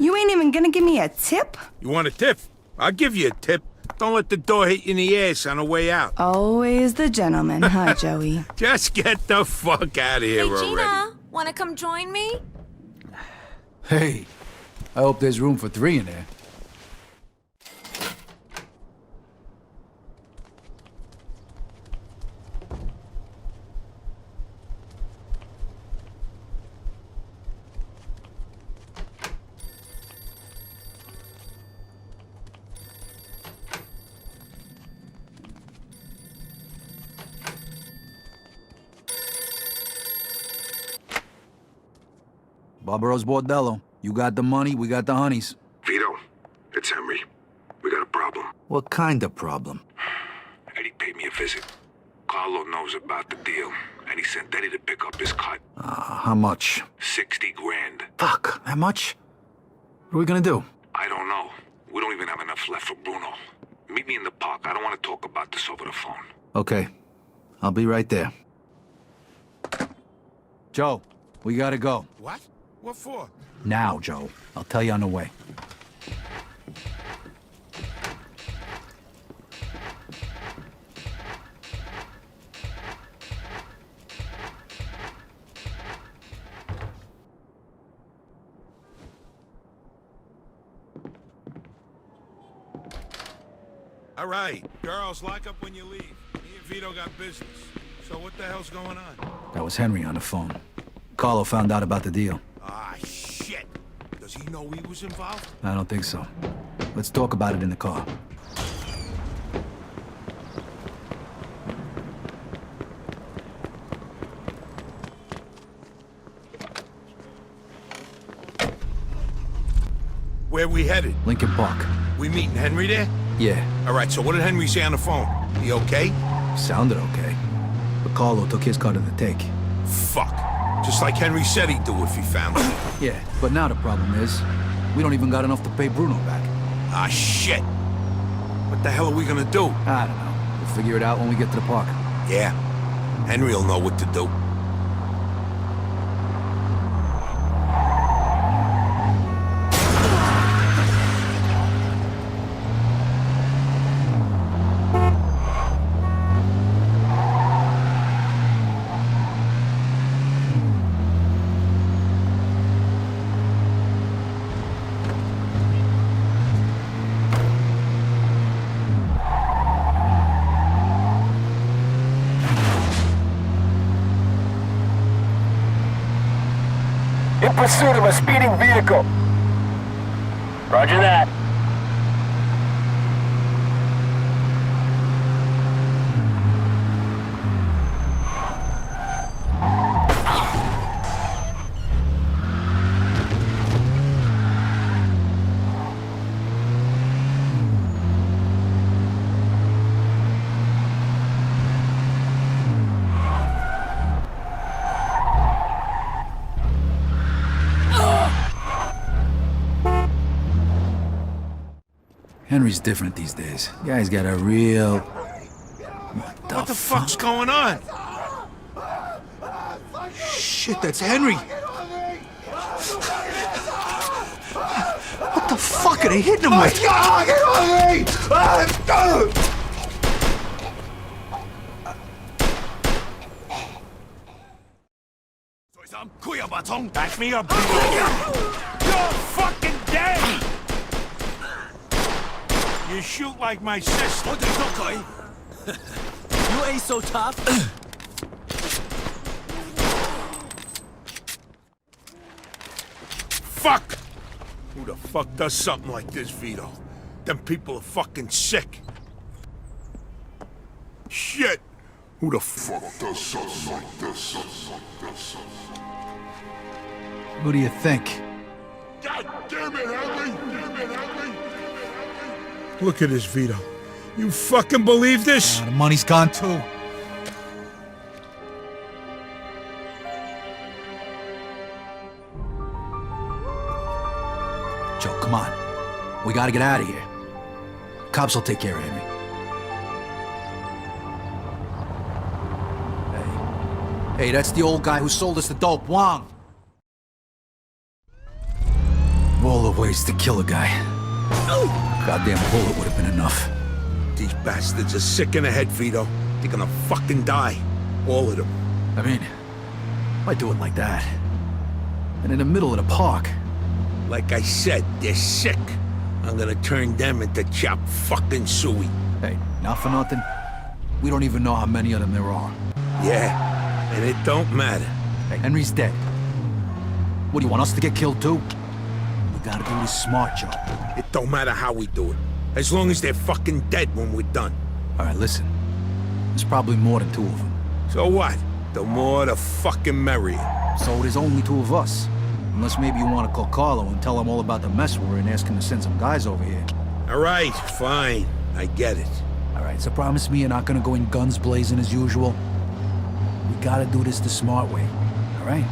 You ain't even gonna give me a tip? You want a tip? I'll give you a tip. Don't let the door hit you in the ass on the way out. Always the gentleman, huh, Joey? Just get the fuck out of here Hey, already. Gina, wanna come join me? Hey, I hope there's room for 3 in there. Barbaro's Bordello. You got the money, we got the honeys. Vito, it's Henry. We got a problem. What kind of problem? Eddie paid me a visit. Carlo knows about the deal, and he sent Eddie to pick up his cut. How much? 60 grand. Fuck, that much? What are we gonna do? I don't know. We don't even have enough left for Bruno. Meet me in the park. I don't want to talk about this over the phone. Okay, I'll be right there. Joe, we gotta go. What? What for? Now, Joe. I'll tell you on the way. All right, girls, lock up when you leave. Me and Vito got business. So what the hell's going on? That was Henry on the phone. Carlo found out about the deal. Ah, shit. Does he know he was involved? I don't think so. Let's talk about it in the car. Where we headed? Lincoln Park. We meeting Henry there? Yeah, All right, so what did Henry say on the phone? He okay? sounded okay. But Carlo took his cut of the take. Fuck. Just like Henry said he'd do if he found it. Yeah, but now the problem is, we don't even got enough to pay Bruno back. Ah, shit. What the hell are we gonna do? I don't know. We'll figure it out when we get to the park. Yeah. Henry'll know what to do. In pursuit of a speeding vehicle. Roger that. Henry's different these days. Guy's got a real... What the fuck's going on? Shit, that's Henry! What the fuck are they hitting him with? Back me up, Vito. You're fucking dead! You shoot like my sister. You ain't so tough. Fuck! Who the fuck does something like this, Vito? Them people are fucking sick. Shit! Who the fuck does something like this? Who do you think? God damn it, Henry! Look at this, Vito. You fucking believe this? The money's gone too. Joe, come on. We gotta get out of here. Cops will take care of Henry. Hey, that's the old guy who sold us the dope, Wong. Of all the ways to kill a guy, goddamn bullet would have been enough. These bastards are sick in the head, Vito. They're gonna fucking die. All of them. I mean, why do it like that? And in the middle of the park. Like I said, they're sick. I'm gonna turn them into chopped fucking suey. Hey, not for nothing. We don't even know how many of them there are. Yeah, and it don't matter. Hey, Henry's dead. What, do you want us to get killed too? We gotta do this smart, Joe. It don't matter how we do it. As long as they're fucking dead when we're done. All right, listen. There's probably more than 2 of them. So what? The more the fucking merrier. So there's only 2 of us. Unless maybe you want to call Carlo and tell him all about the mess we're in, ask him to send some guys over here. All right, fine. I get it. All right, so promise me you're not gonna go in guns blazing as usual. We gotta do this the smart way, all right?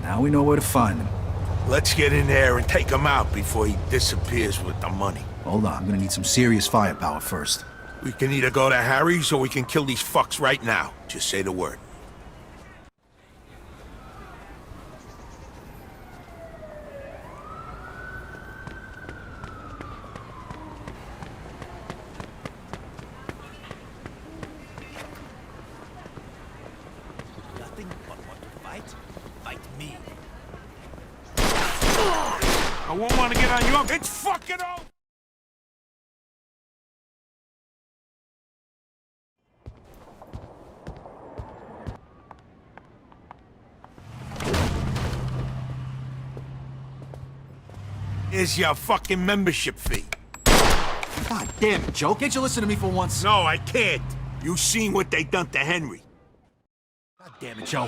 Now we know where to find him. Let's get in there and take him out before he disappears with the money. Hold on, I'm gonna need some serious firepower first. We can either go to Harry's or we can kill these fucks right now. Just say the word. Nothing but want to fight? Fight me. I won't want to get on your... It's fucking over! Here's your fucking membership fee. God damn it, Joe. Can't you listen to me for once? No, I can't. You seen what they done to Henry. God damn it, Joe.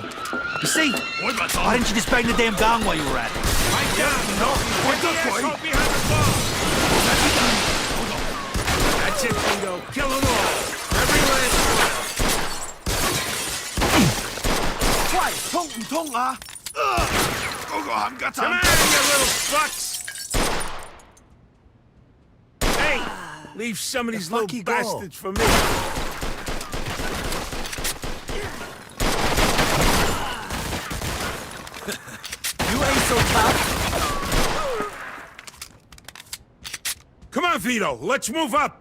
You see? Why didn't you just bang the damn gong while you were at it? Right down, no. Put the asshole behind the bar. That's it, Vito. Kill them all. Every last one. Come on, you little fucks. Hey, leave some of these little bastards for me. You ain't so tough. Come on, Vito. Let's move up.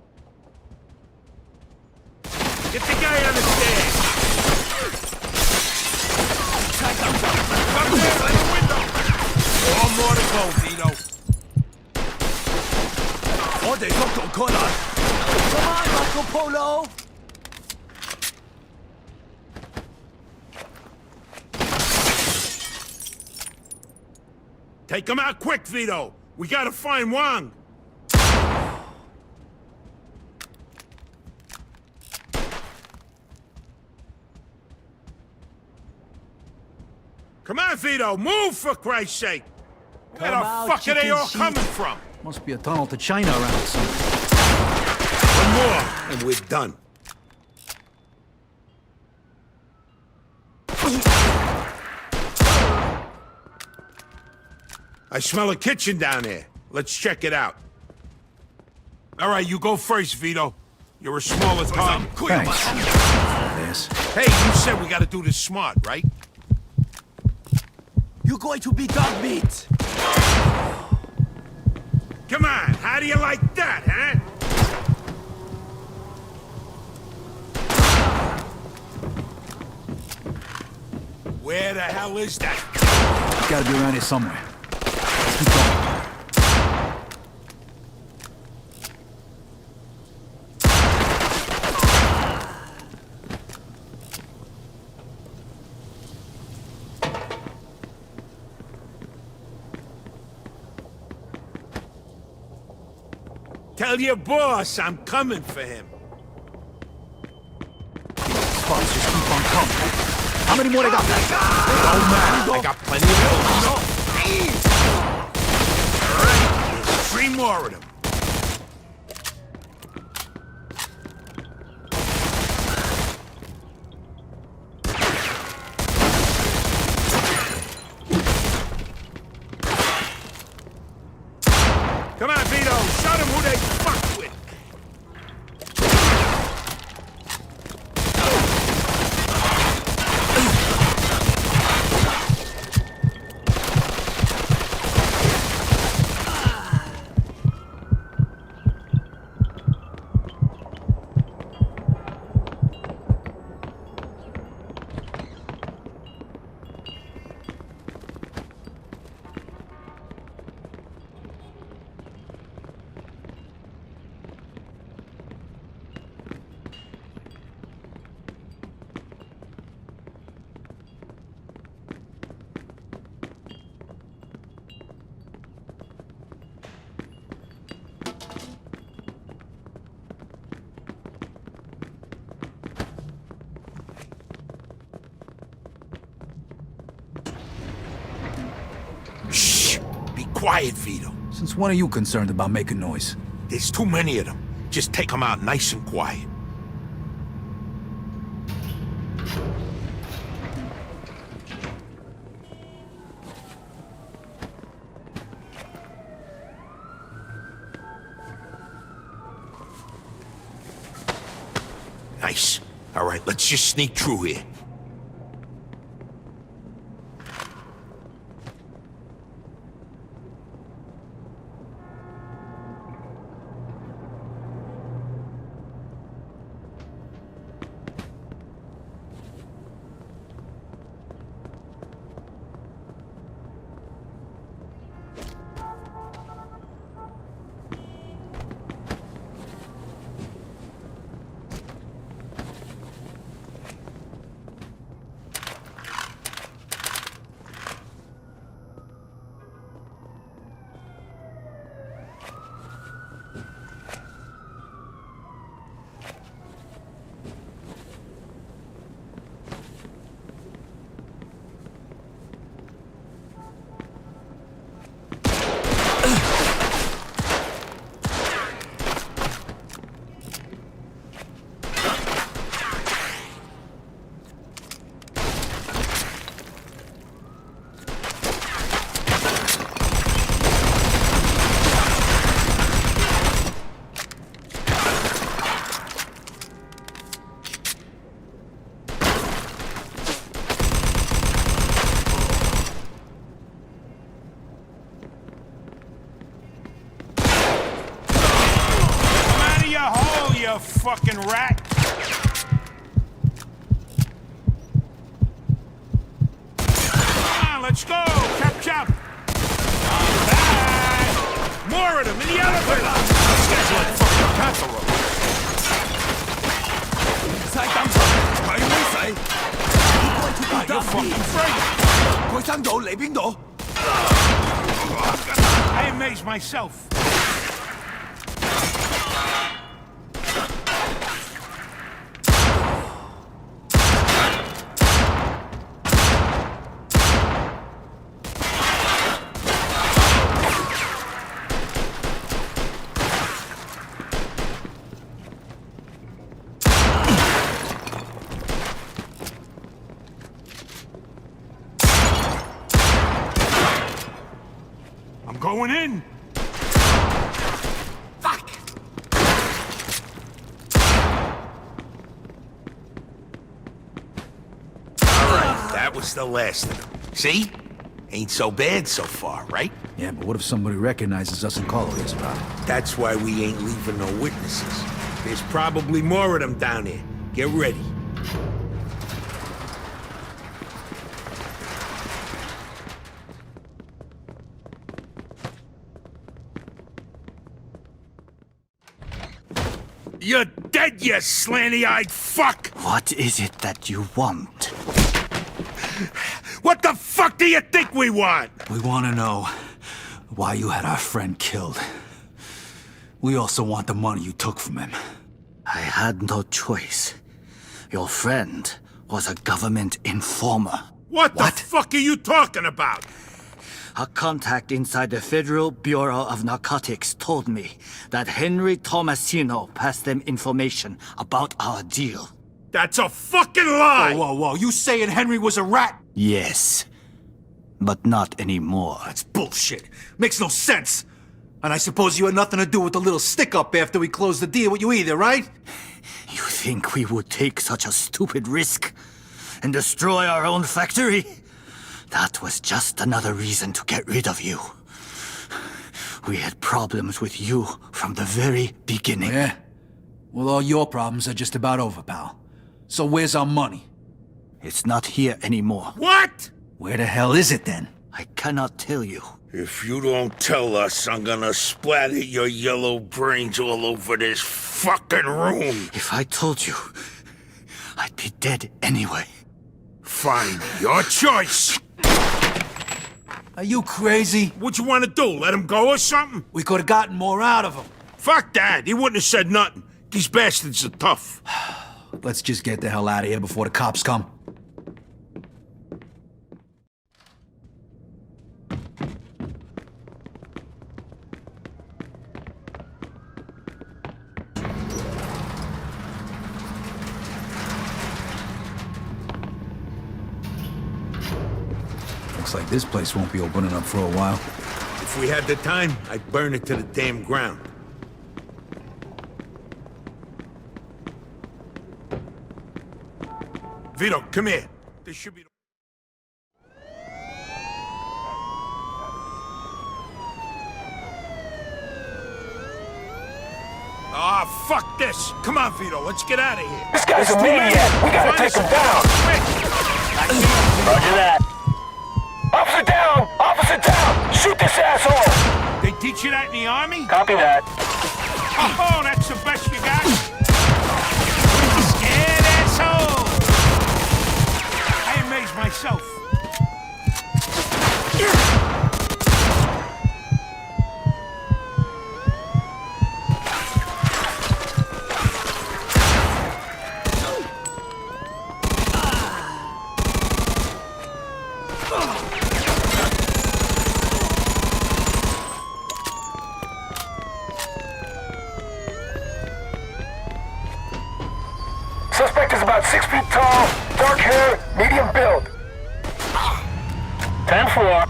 Get the guy on the stairs. Up there by the window. All more to go, Vito. Come on, Marco Polo. Take him out quick, Vito. We gotta find Wang. Come on, Vito. Move, for Christ's sake. Where Come the out, fuck are they chicken all shit. coming from? Must be a tunnel to China around or something. One more, and we're done. I smell a kitchen down there. Let's check it out. All right, you go first, Vito. You're a smaller target. Thanks. Yes. Hey, you said we gotta do this smart, right? You're going to be dog meat. Come on, how do you like that, huh? Where the hell is that? Gotta be around here somewhere. Let's keep going. Tell your boss I'm coming for him. Spots just keep on coming. How many more they got? Oh, man, I got plenty of those. All right, there's 3 more of them. Come on, Vito, show them who they fuck with. Shh! Be quiet, Vito. Since when are you concerned about making noise? There's too many of them. Just take them out nice and quiet. Nice. All right, let's just sneak through here. You fucking rat! Come on, let's go! Chop chop! Back! More of them in the elevator! This guy's like fucking cantaloupe! 猜膽出，佢會死。You're fucking afraid! 佢生到嚟邊度？ I amaze myself. I'm going in. Fuck! that was the last of them. See? Ain't so bad so far, right? Yeah, but what if somebody recognizes us and Carlo hears about it? That's why we ain't leaving no witnesses. There's probably more of them down there. Get ready. You're dead, you slanty-eyed fuck! What is it that you want? What the fuck do you think we want? We want to know why you had our friend killed. We also want the money you took from him. I had no choice. Your friend was a government informer. What the fuck are you talking about? A contact inside the Federal Bureau of Narcotics told me that Henry Tomasino passed them information about our deal. That's a fucking lie! Whoa, you saying Henry was a rat? Yes, but not anymore. That's bullshit. Makes no sense. And I suppose you had nothing to do with the little stick-up after we closed the deal with you either, right? You think we would take such a stupid risk and destroy our own factory? That was just another reason to get rid of you. We had problems with you from the very beginning. Yeah? Well, all your problems are just about over, pal. So where's our money? It's not here anymore. What? Where the hell is it then? I cannot tell you. If you don't tell us, I'm gonna splatter your yellow brains all over this fucking room. If I told you, I'd be dead anyway. Fine, your choice. Are you crazy? What you wanna do, let him go or something? We could have gotten more out of him. Fuck that, he wouldn't have said nothing. These bastards are tough. Let's just get the hell out of here before the cops come. Looks like this place won't be opening up for a while. If we had the time, I'd burn it to the damn ground. Vito, come here. This should be... Ah, fuck this! Come on, Vito, let's get out of here. This guy's a It's too late. maniac. We gotta Find take us him a down. quick. Roger that. Officer down! Officer down! Shoot this asshole! They teach you that in the army? Copy that. Oh, that's the best you got? Scared asshole! I amaze myself. Suspect is about 6 feet tall, dark hair, medium build. 10-4.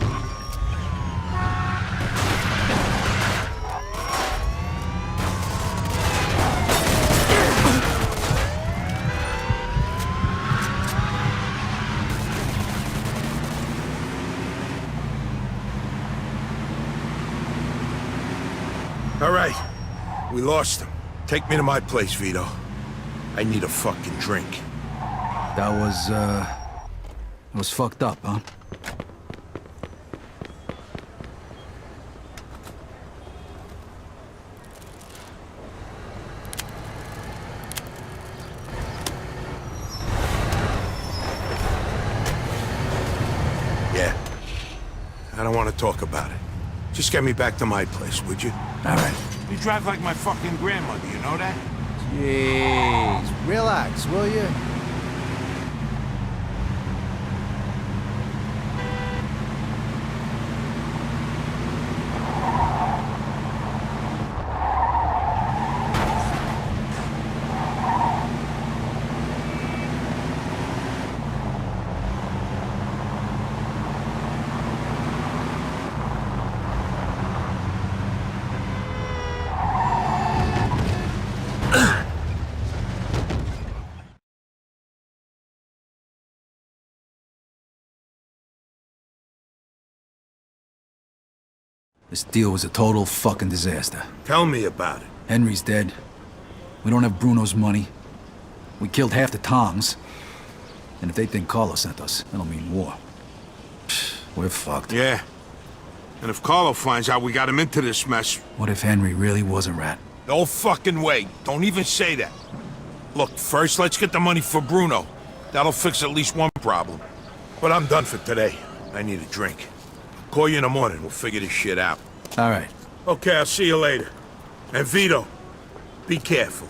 All right, we lost him. Take me to my place, Vito. I need a fucking drink. That was fucked up, huh? Yeah. I don't want to talk about it. Just get me back to my place, would you? All right. You drive like my fucking grandmother, you know that? Jeez, relax, will you? This deal was a total fucking disaster. Tell me about it. Henry's dead. We don't have Bruno's money. We killed half the Tongs. And if they think Carlo sent us, that'll mean war. Psh, we're fucked. Yeah. And if Carlo finds out we got him into this mess... What if Henry really was a rat? No fucking way. Don't even say that. Look, first let's get the money for Bruno. That'll fix at least one problem. But I'm done for today. I need a drink. Call you in the morning. We'll figure this shit out. All right. Okay, I'll see you later. And Vito, be careful.